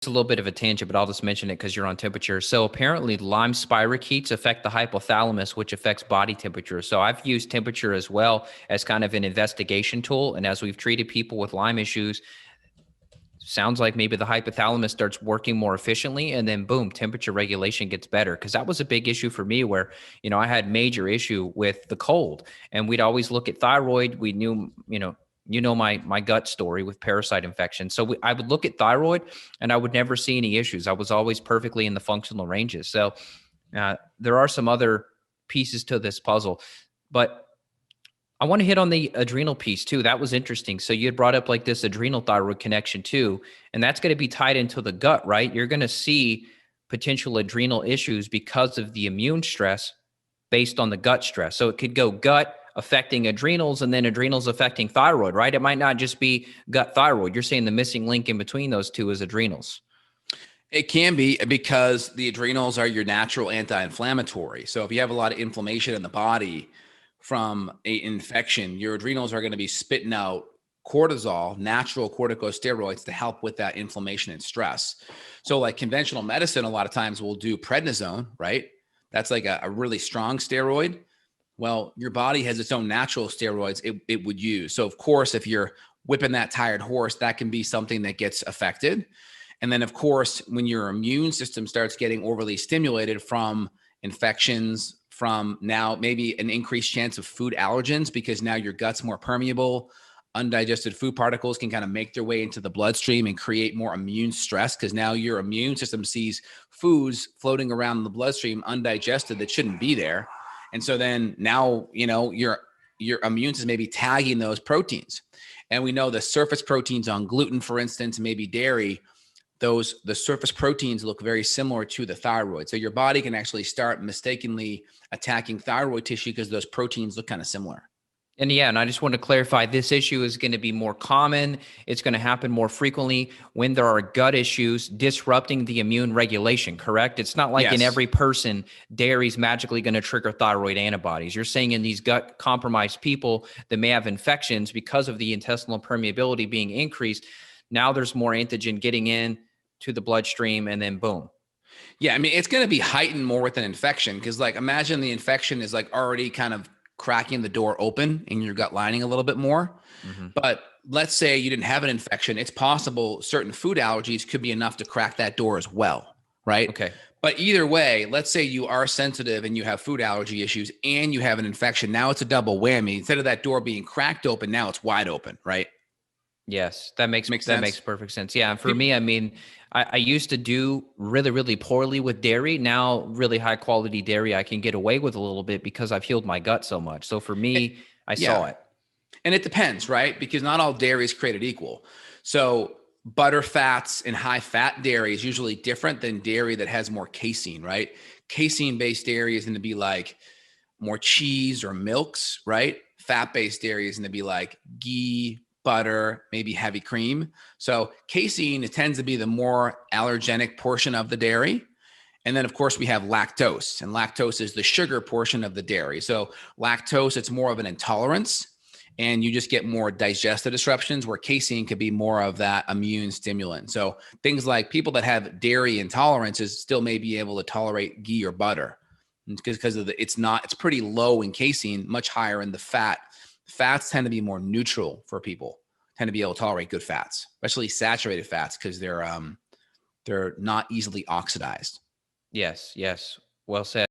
It's a little bit of a tangent, but I'll just mention it because you're on temperature. So apparently Lyme spirochetes affect the hypothalamus, which affects body temperature. So I've used temperature as well as kind of an investigation tool. And as we've treated people with Lyme issues, sounds like maybe the hypothalamus starts working more efficiently, and then boom, temperature regulation gets better. Because that was a big issue for me where, I had major issue with the cold, and we'd always look at thyroid. We knew, my gut story with parasite infection. So I would look at thyroid and I would never see any issues. I was always perfectly in the functional ranges. So there are some other pieces to this puzzle, but I want to hit on the adrenal piece too. That was interesting. So you had brought up like this adrenal thyroid connection too, and that's going to be tied into the gut, right? You're going to see potential adrenal issues because of the immune stress based on the gut stress. So it could go gut affecting adrenals and then adrenals affecting thyroid, right? It might not just be gut thyroid. You're saying the missing link in between those two is adrenals. It can be because the adrenals are your natural anti-inflammatory. So if you have a lot of inflammation in the body from an infection, your adrenals are going to be spitting out cortisol, natural corticosteroids to help with that inflammation and stress. So like conventional medicine, a lot of times will do prednisone, right? That's like a really strong steroid. Well, your body has its own natural steroids it would use. So of course, if you're whipping that tired horse, that can be something that gets affected. And then, of course, when your immune system starts getting overly stimulated from infections, from now maybe an increased chance of food allergens, because now your gut's more permeable, undigested food particles can kind of make their way into the bloodstream and create more immune stress, because now your immune system sees foods floating around in the bloodstream undigested that shouldn't be there. And so then now, your immune system may be tagging those proteins. And we know the surface proteins on gluten, for instance, maybe dairy, the surface proteins look very similar to the thyroid. So your body can actually start mistakenly attacking thyroid tissue because those proteins look kind of similar. And I just want to clarify, this issue is going to be more common. It's going to happen more frequently when there are gut issues disrupting the immune regulation, correct? It's not like in Yes. every person, dairy is magically going to trigger thyroid antibodies. You're saying in these gut compromised people that may have infections because of the intestinal permeability being increased, now there's more antigen getting in to the bloodstream, and then boom. Yeah, I mean, it's going to be heightened more with an infection because, like, imagine the infection is like already kind of cracking the door open in your gut lining a little bit more. Mm-hmm. But let's say you didn't have an infection. It's possible certain food allergies could be enough to crack that door as well, right? Okay. But either way, let's say you are sensitive and you have food allergy issues and you have an infection. Now it's a double whammy. Instead of that door being cracked open, now it's wide open, right? Yes, that makes Makes that sense. makes perfect sense. Yeah, and for me, I mean, I used to do really, really poorly with dairy. Now, really high quality dairy, I can get away with a little bit because I've healed my gut so much. So for me, I saw Yeah. it. And it depends, right? Because not all dairy is created equal. So butter fats and high fat dairy is usually different than dairy that has more casein, right? Casein based dairy is going to be like more cheese or milks, right? Fat based dairy is going to be like ghee, butter, maybe heavy cream. So casein, it tends to be the more allergenic portion of the dairy. And then, of course, we have lactose, and lactose is the sugar portion of the dairy. So lactose, it's more of an intolerance, and you just get more digestive disruptions, where casein could be more of that immune stimulant. So things like people that have dairy intolerances still may be able to tolerate ghee or butter because of it's pretty low in casein, much higher in the fat. Fats tend to be more neutral for people, tend to be able to tolerate good fats, especially saturated fats, because they're not easily oxidized. Yes, yes. Well said.